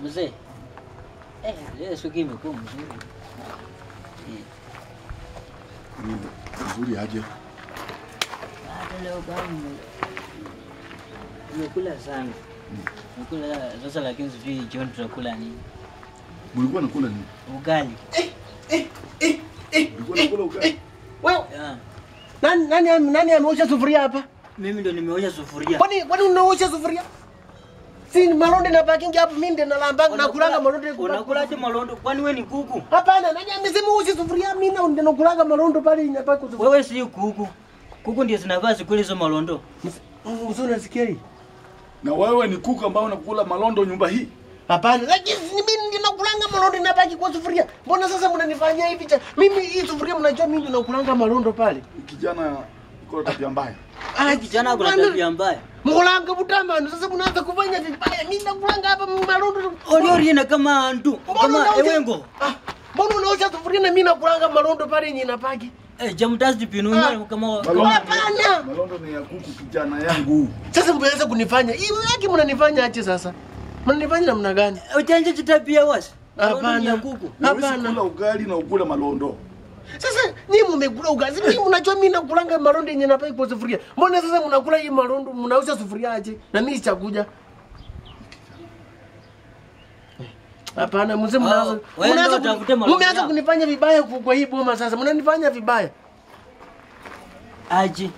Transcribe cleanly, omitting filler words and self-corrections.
Mzee. Leo siku imekuwa mzuri. Mzuri aje. Hata leo bwana nimekula sana. Nimekula sasa lakini sijui jioni tutakula nini. Mlikuwa nakula nini? Ugali. Mlikuwa nakula ugali. Wewe. Nani ameosha sufuria hapa? Mimi ndo nimeosha sufuria. Kwani unaosha sufuria? Si malonde na parking hapo mimi ndo nalambanga na kulanga malonde. Unakulaje malondo? Kwani wewe ni kuku? Hapana, nani amesema uoshe sufuria? Mimi ndo nakulanga malondo pale inapaka sufuria. Wewe si kuku. Kuku ndio zinavaa sikuli hizo malondo. Mzuri nasikia hii. Na wewe ni kuku ambao unakula malondo nyumba hii? Hapana, lakini mimi ndio nakulanga malondo inabaki kwa sufuria. Mbona sasa mnanifanyia hivi? Mimi hii sufuria mnajua mimi ndio nakulanga malondo pale. Kijana uko tabia mbaya. Kijana ako na tabia mbaya. Mkulanga butamano sasa mnaanza kufanya vibaya. Mimi nakulanga hapa malondo. Olioriena kama ndu, kama ewengo. Mbona unaosha sufuria na mimi nakulanga malondo pale yenye inapaki? Jamtazi pinu kama hapana. Malondo ni ya kuku kijana yangu. Sasa mmeanza kunifanya. Hiyo yake mnanifanya aje sasa? Mnanifanya namna gani? Ujanje tabia wasi. Hapana. Hapana. Kula ugali na ukula malondo. Sasa nyinyi mmekula ugali. Mimi mnajua mimi nakulanga malondo yenye napaki kwa sufuria. Mbona sasa mnakula hii malondo mnaosha sufuria aje? Na mimi sitakuja. Hapana, mzee mnaanza kunifanya vibaya kwa hii boma sasa. Mnanifanya vibaya. Aje.